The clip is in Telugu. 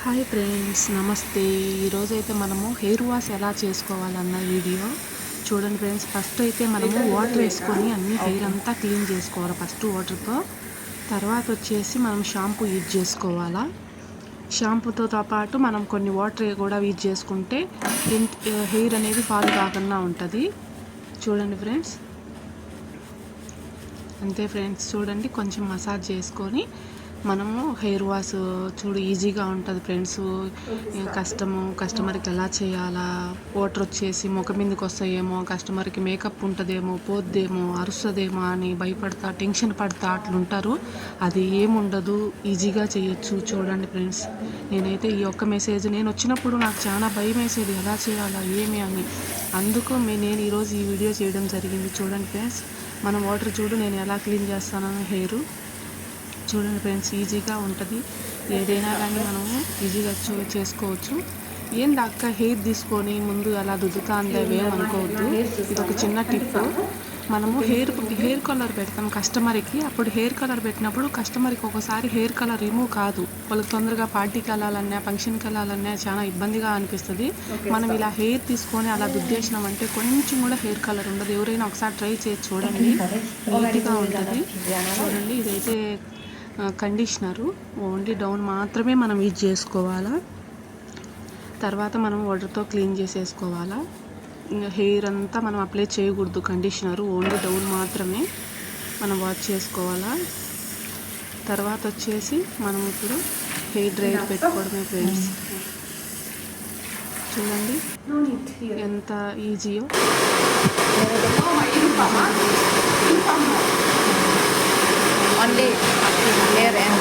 హాయ్ ఫ్రెండ్స్, నమస్తే. ఈరోజైతే మనము హెయిర్ వాష్ ఎలా చేసుకోవాలన్న వీడియో చూడండి ఫ్రెండ్స్. ఫస్ట్ అయితే మనము వాటర్ వేసుకొని అన్ని హెయిర్ అంతా క్లీన్ చేసుకోవాలి ఫస్ట్ వాటర్తో. తర్వాత వచ్చేసి మనం షాంపూ యూజ్ చేసుకోవాలా. షాంపూతో పాటు మనం కొన్ని వాటర్ కూడా యూజ్ చేసుకుంటే హెయిర్ అనేది ఫాల్ కాకుండా ఉంటుంది. చూడండి ఫ్రెండ్స్, అంతే ఫ్రెండ్స్. చూడండి, కొంచెం మసాజ్ చేసుకొని మనము హెయిర్ వాష్ ఈజీగా ఉంటుంది ఫ్రెండ్స్. కస్టమర్కి ఎలా చేయాలా, వాటర్ వచ్చేసి ముఖం మీదకి వస్తాయేమో, కస్టమర్కి మేకప్ ఉంటుందేమో, పోద్దేమో, అరుస్తుందేమో అని భయపడతా టెన్షన్ పడతా అట్లుంటారు. అది ఏముండదు, ఈజీగా చేయొచ్చు. చూడండి ఫ్రెండ్స్, నేనైతే ఈ ఒక్క మెసేజ్ నేను వచ్చినప్పుడు నాకు చాలా భయం వేసేది, ఎలా చేయాలా ఏమి అని. అందుకు నేను ఈరోజు ఈ వీడియో చేయడం జరిగింది. చూడండి ఫ్రెండ్స్, మనం వాటర్ చూడు నేను ఎలా క్లీన్ చేస్తాను హెయిర్. చూడండి ఫ్రెండ్స్, ఈజీగా ఉంటుంది. ఏదైనా కానీ మనము ఈజీగా చేసుకోవచ్చు. ఏంది అక్క హెయిర్ తీసుకొని ముందు అలా దుద్దుతా అందేవేం అనుకోవద్దు. ఇది ఒక చిన్న టిప్. మనము హెయిర్ కలర్ పెడతాం కస్టమర్కి. అప్పుడు హెయిర్ కలర్ పెట్టినప్పుడు కస్టమర్కి ఒకసారి హెయిర్ కలర్ రిమూవ్ కాదు. వాళ్ళకి తొందరగా పార్టీకి వెళ్ళాలన్నా, ఫంక్షన్కి వెళ్ళాలన్నా చాలా ఇబ్బందిగా అనిపిస్తుంది. మనం ఇలా హెయిర్ తీసుకొని అలా దుద్దేసినామంటే కొంచెం కూడా హెయిర్ కలర్ ఉండదు. ఎవరైనా ఒకసారి ట్రై చేసి చూడండి, నీట్గా ఉంటుంది. చూడండి, ఇదైతే కండిషనరు ఓన్లీ డౌన్ మాత్రమే మనం యూజ్ చేసుకోవాలా. తర్వాత మనం వాటర్తో క్లీన్ చేసేసుకోవాలా. హెయిర్ అంతా మనం అప్లై చేయకూడదు. కండిషనరు ఓన్లీ డౌన్ మాత్రమే మనం వాష్ చేసుకోవాలా. తర్వాత వచ్చేసి మనం ఇప్పుడు హెయిర్ డ్రైయర్ పెట్టుకోవడమే ఫ్రెండ్స్. చూడండి ఎంత ఈజీయో. Only hair and